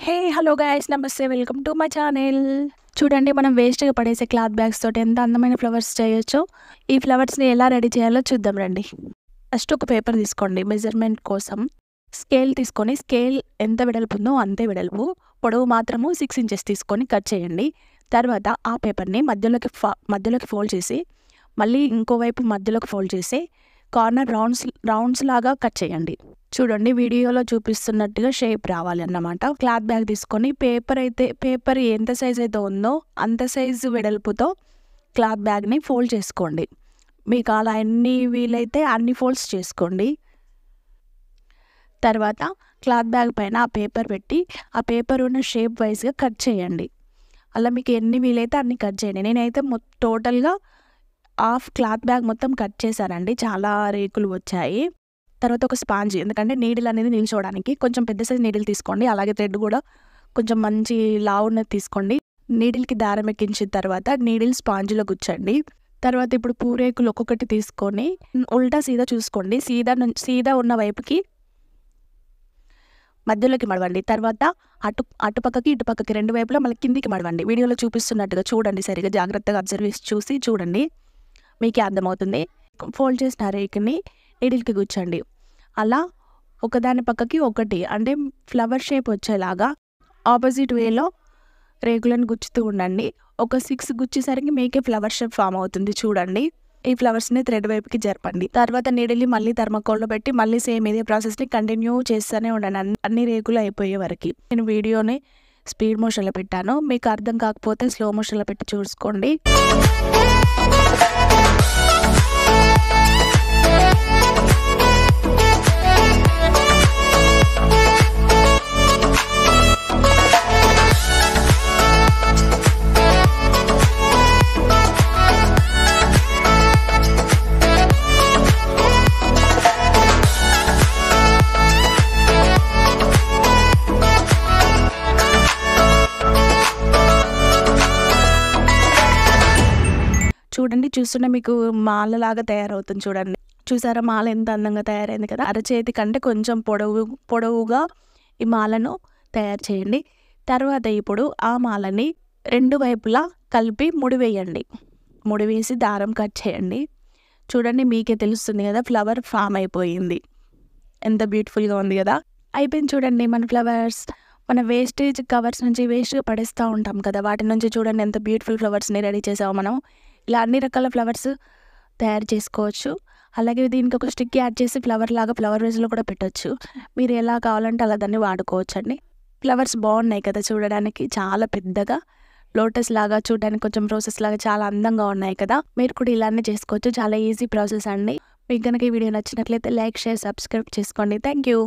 Hey hello guys నమస్తే welcome to my channel. చూడండి మనం వేస్ట్గా పడేసే క్లాత్ బ్యాగ్స్ తోటి ఎంత అందమైన ఫ్లవర్స్ చేయొచ్చో. ఈ ఫ్లవర్స్ని ఎలా రెడీ చేయాలో చూద్దాం రండి. ఫస్ట్ ఒక పేపర్ తీసుకోండి. మెజర్మెంట్ కోసం స్కేల్ తీసుకొని స్కేల్ ఎంత వెడల్పు ఉందో అంతే వెడల్పు, పొడవు మాత్రము 6 ఇంచెస్ తీసుకొని కట్ చేయండి. తర్వాత ఆ పేపర్ని మధ్యలోకి ఫోల్డ్ చేసి మళ్ళీ ఇంకోవైపు మధ్యలోకి ఫోల్డ్ చేసి కార్నర్ రౌండ్స్ లాగా కట్ చేయండి. చూడండి వీడియోలో చూపిస్తున్నట్టుగా షేప్ రావాలి అన్నమాట. క్లాత్ బ్యాగ్ తీసుకొని పేపర్ ఎంత సైజ్ అయితే ఉందో అంత సైజు వెడల్పుతో క్లాత్ బ్యాగ్ని ఫోల్డ్ చేసుకోండి. మీకు అలా ఎన్ని వీలైతే అన్ని ఫోల్డ్స్ చేసుకోండి. తర్వాత క్లాత్ బ్యాగ్ పైన ఆ పేపర్ పెట్టి ఆ పేపర్ ఉన్న షేప్ వైజ్గా కట్ చేయండి. అలా మీకు ఎన్ని వీలైతే అన్ని కట్ చేయండి. నేనైతే టోటల్గా హాఫ్ క్లాత్ బ్యాగ్ మొత్తం కట్ చేశానండి. చాలా రేకులు వచ్చాయి. తర్వాత ఒక స్పాంజ్, ఎందుకంటే నీడిల్ అనేది నిల్చోవడానికి కొంచెం పెద్ద సైజ్ నీడిల్ తీసుకోండి. అలాగే థ్రెడ్ కూడా కొంచెం మంచి లావున్నది తీసుకోండి. నీడిల్కి దారం ఎక్కించిన తర్వాత నీడిల్ స్పాంజ్లో గుచ్చండి. తర్వాత ఇప్పుడు పూరేకులు ఒక్కొక్కటి తీసుకొని ఉల్టా సీదా చూసుకోండి. సీదా ఉన్న వైపుకి మధ్యలోకి మడవండి. తర్వాత అటుపక్కకి ఇటుపక్కకి రెండు వైపులా మళ్ళీ కిందికి మడవండి. వీడియోలో చూపిస్తున్నట్టుగా చూడండి, సరిగా జాగ్రత్తగా అబ్జర్వ్ చూసి చూడండి, మీకే అర్థమవుతుంది. ఫోల్డ్ చేసిన రేకుని నీడిల్కి గుచ్చండి. అలా ఒకదాని పక్కకి ఒకటి, అంటే ఫ్లవర్ షేప్ వచ్చేలాగా ఆపోజిట్ వేలో రేకులను గుచ్చుతూ ఉండండి. ఒక 6 గుచ్చేసరికి మీకే ఫ్లవర్ షేప్ ఫామ్ అవుతుంది. చూడండి, ఈ ఫ్లవర్స్ని థ్రెడ్ వైపుకి జరపండి. తర్వాత నీడిల్ని మళ్ళీ థర్మాకోల్లో పెట్టి మళ్ళీ సేమ్ ఇదే ప్రాసెస్ని కంటిన్యూ చేస్తూనే ఉండండి అన్ని రేకులు అయిపోయే వరకు. నేను వీడియోని స్పీడ్ మోషన్లో పెట్టాను, మీకు అర్థం కాకపోతే స్లో మోషన్లో పెట్టి చూసుకోండి. చూడండి, చూస్తుంటే మీకు మాలలాగా తయారవుతుంది. చూడండి, చూసారా మాల ఎంత అందంగా తయారైంది కదా. అరచేతి కంటే కొంచెం పొడవుగా ఈ మాలను తయారు చేయండి. తర్వాత ఇప్పుడు ఆ మాలని రెండు వైపులా కలిపి ముడివేయండి. ముడివేసి దారం కట్ చేయండి. చూడండి, మీకే తెలుస్తుంది కదా, ఫ్లవర్ ఫామ్ అయిపోయింది. ఎంత బ్యూటిఫుల్గా ఉంది కదా. అయిపోయింది చూడండి మన ఫ్లవర్స్. మన వేస్టేజ్ కవర్స్ నుంచి వేస్ట్గా పడేస్తూ ఉంటాం కదా, వాటి నుంచి చూడండి ఎంత బ్యూటిఫుల్ ఫ్లవర్స్ని రెడీ చేసాము మనం. ఇలా అన్ని రకాల ఫ్లవర్స్ తయారు చేసుకోవచ్చు. అలాగే దీనికి ఒక స్టిక్ యాడ్ చేసి ఫ్లవర్ వేస్లో కూడా పెట్టచ్చు. మీరు ఎలా కావాలంటే అలా దాన్ని వాడుకోవచ్చు అండి. ఫ్లవర్స్ బాగున్నాయి కదా చూడడానికి, చాలా పెద్దగా లోటస్ లాగా, చూడడానికి కొంచెం ప్రాసెస్ లాగా చాలా అందంగా ఉన్నాయి కదా. మీరు కూడా ఇలానే చేసుకోవచ్చు, చాలా ఈజీ ప్రాసెస్ అండి. మీకు కనుక ఈ వీడియో నచ్చినట్లయితే లైక్, షేర్, సబ్స్క్రైబ్ చేసుకోండి. Thank you.